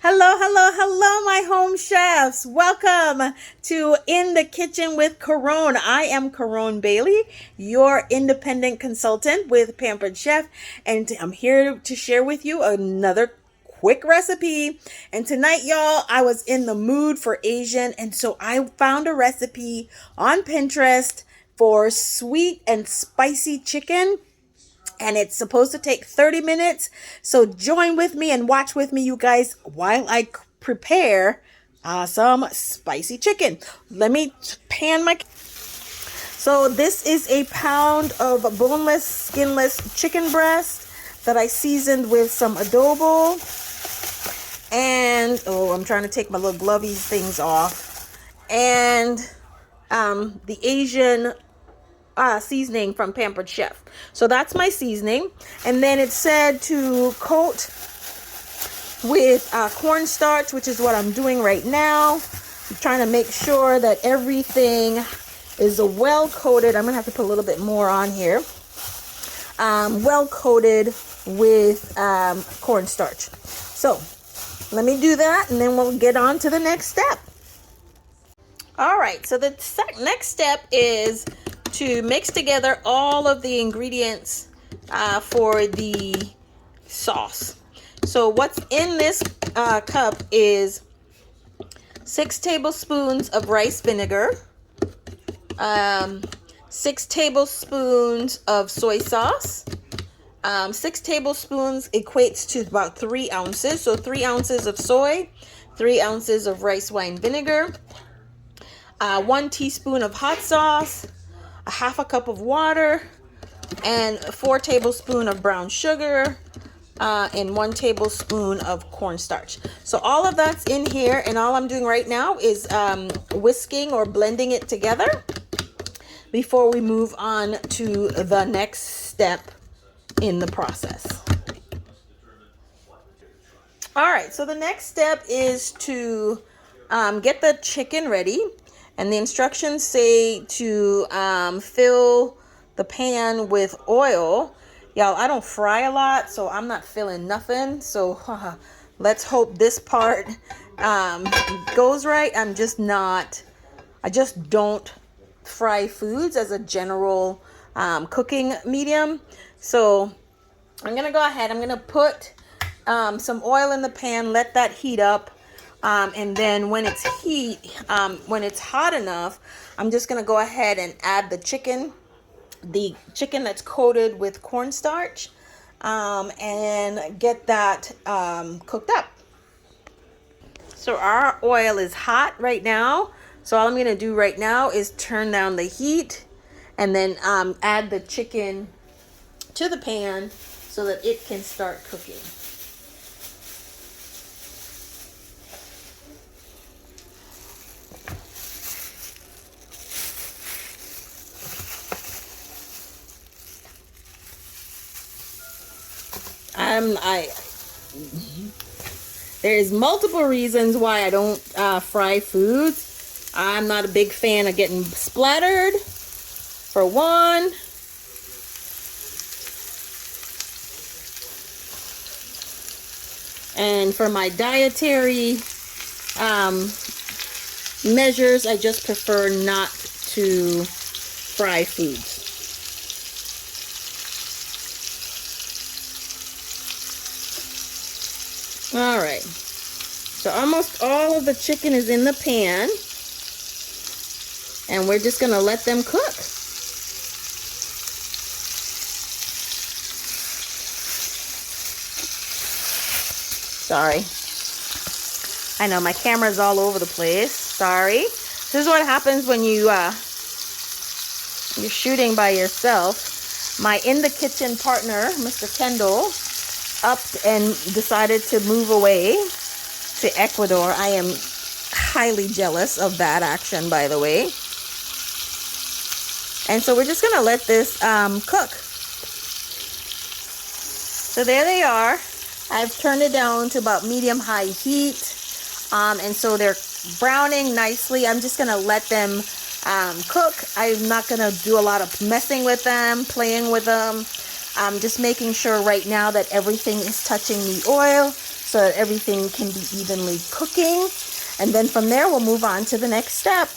Hello, hello, hello, my home chefs. Welcome to In the Kitchen with Caron. I am Caron Bailey, your independent consultant with Pampered Chef, and I'm here to share with you another quick recipe. And tonight, y'all, I was in the mood for Asian, and so I found a recipe on Pinterest for sweet and spicy chicken, and it's supposed to take 30 minutes. So join with me and watch with me, you guys, while I prepare some spicy chicken. Let me pan my... So this is a pound of boneless, skinless chicken breast that I seasoned with some adobo. And, I'm trying to take my little glovey things off. And the Asian seasoning from Pampered Chef. So that's my seasoning. And then it said to coat with cornstarch, which is what I'm doing right now. I'm trying to make sure that everything is well coated. I'm gonna have to put a little bit more on here. Well coated with cornstarch. So let me do that, and then we'll get on to the next step. All right, so the next step is to mix together all of the ingredients for the sauce. So what's in this cup is 6 tablespoons of rice vinegar, 6 tablespoons of soy sauce, 6 tablespoons equates to about 3 ounces. So 3 ounces of soy, 3 ounces of rice wine vinegar, 1 teaspoon of hot sauce, a half a cup of water, and 4 tablespoons of brown sugar, and 1 tablespoon of cornstarch. So all of that's in here, and all I'm doing right now is whisking or blending it together before we move on to the next step in the process. All right, so the next step is to get the chicken ready. And the instructions say to fill the pan with oil. Y'all, I don't fry a lot, so I'm not filling nothing. So let's hope this part goes right. I just don't fry foods as a general cooking medium. So I'm going to go ahead. I'm going to put some oil in the pan, let that heat up. And then when it's hot enough, I'm just going to go ahead and add the chicken that's coated with cornstarch, and get that cooked up. So our oil is hot right now. So all I'm going to do right now is turn down the heat and then add the chicken to the pan so that it can start cooking. There's multiple reasons why I don't fry foods. I'm not a big fan of getting splattered, for one. And for my dietary measures, I just prefer not to fry foods. All right, so almost all of the chicken is in the pan, and we're just gonna let them cook. Sorry, I know my camera's all over the place. Sorry. This is what happens when you're shooting by yourself. My in the kitchen partner, Mr. Kendall, upped and decided to move away to Ecuador. I am highly jealous of that action, by the way. And so we're just gonna let this cook. So there they are. I've turned it down to about medium-high heat, and so they're browning nicely. I'm just gonna let them cook. I'm not gonna do a lot of messing with them, playing with them. I'm just making sure right now that everything is touching the oil so that everything can be evenly cooking. And then from there, we'll move on to the next step.